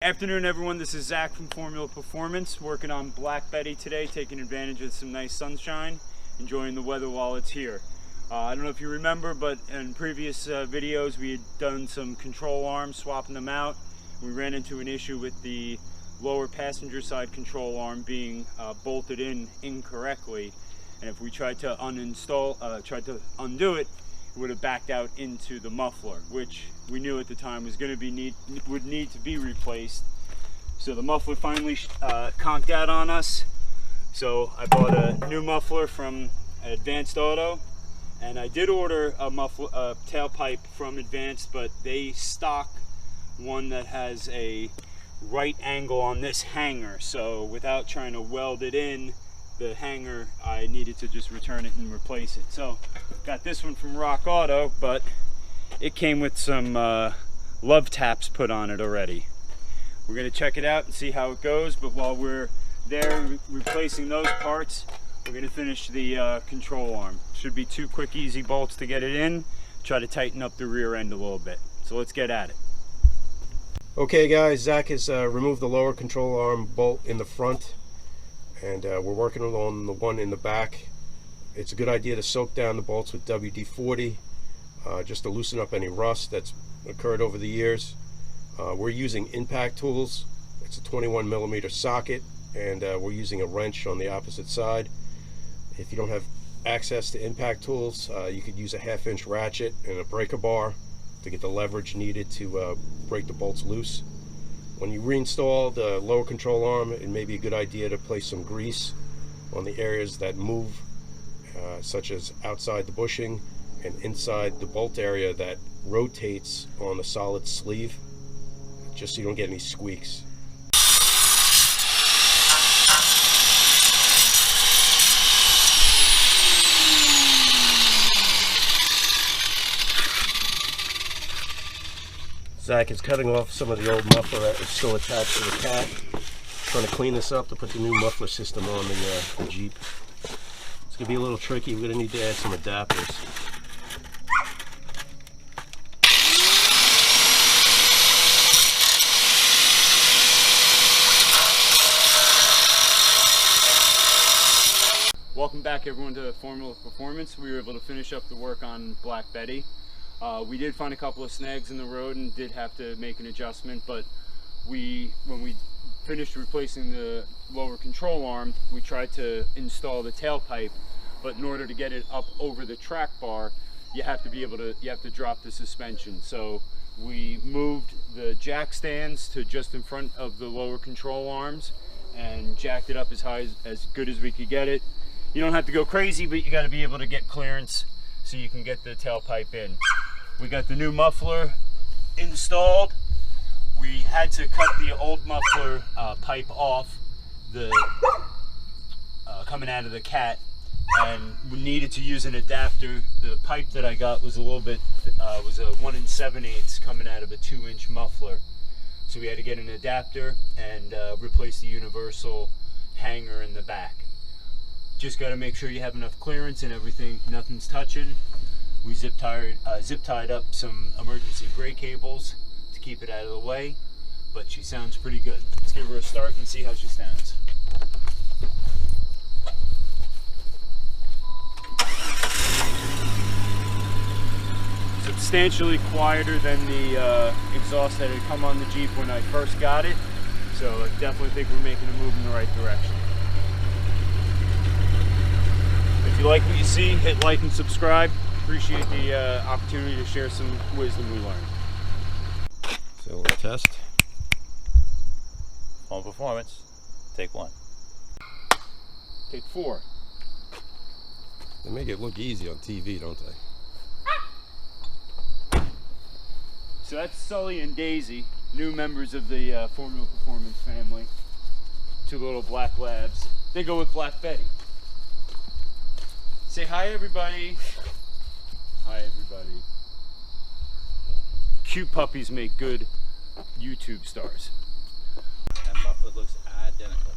Afternoon everyone, this is Zach from Formula Performance, working on Black Betty today, taking advantage of some nice sunshine, enjoying the weather while it's here. I don't know if you remember, but in previous videos we had done some control arms, swapping them out. We ran into an issue with the lower passenger side control arm being bolted in incorrectly, and if we tried to undo it, it would have backed out into the muffler, which we knew at the time was going to would need to be replaced. So the muffler finally conked out on us. So I bought a new muffler from Advanced Auto, and I did order a tailpipe from Advanced, but they stock one that has a right angle on this hanger. So without trying to weld it in the hanger, I needed to just return it and replace it. So got this one from RockAuto, but it came with some love taps put on it already. We're going to check it out and see how it goes, but while we're there replacing those parts, we're going to finish the control arm. Should be 2 quick easy bolts to get it in. Try to tighten up the rear end a little bit. So let's get at it. Okay guys, Zach has removed the lower control arm bolt in the front, and we're working on the one in the back. It's a good idea to soak down the bolts with WD-40 just to loosen up any rust that's occurred over the years. We're using impact tools. It's a 21mm socket, and we're using a wrench on the opposite side. If you don't have access to impact tools, you could use a 1/2-inch ratchet and a breaker bar to get the leverage needed to break the bolts loose. When you reinstall the lower control arm, it may be a good idea to place some grease on the areas that move, such as outside the bushing and inside the bolt area that rotates on the solid sleeve, just so you don't get any squeaks. Zach is cutting off some of the old muffler that is still attached to the cat. Trying to clean this up to put the new muffler system on the Jeep. It's going to be a little tricky. We're going to need to add some adapters. Welcome back everyone to Formula Performance. We were able to finish up the work on Black Betty. We did find a couple of snags in the road and did have to make an adjustment, but when we finished replacing the lower control arm, we tried to install the tailpipe, but in order to get it up over the track bar, you have to drop the suspension. So we moved the jack stands to just in front of the lower control arms and jacked it up as good as we could get it. You don't have to go crazy, but you got to be able to get clearance so you can get the tailpipe in. We got the new muffler installed. We had to cut the old muffler pipe off coming out of the cat, and we needed to use an adapter. The pipe that I got was a little bit was a 1 7/8 coming out of a 2-inch muffler, so we had to get an adapter and replace the universal hanger in the back. Just got to make sure you have enough clearance and everything, nothing's touching. We zip tied up some emergency brake cables to keep it out of the way, but she sounds pretty good. Let's give her a start and see how she sounds. Substantially quieter than the exhaust that had come on the Jeep when I first got it, so I definitely think we're making a move in the right direction. If you like what you see, hit like and subscribe. Appreciate the opportunity to share some wisdom we learned. So we'll test. On performance, take 1. Take 4. They make it look easy on TV, don't they? So that's Sully and Daisy, new members of the Formula Performance family. 2 little black labs. They go with Black Betty. Say hi everybody. Hi everybody. Cute puppies make good YouTube stars. That muffler looks identical.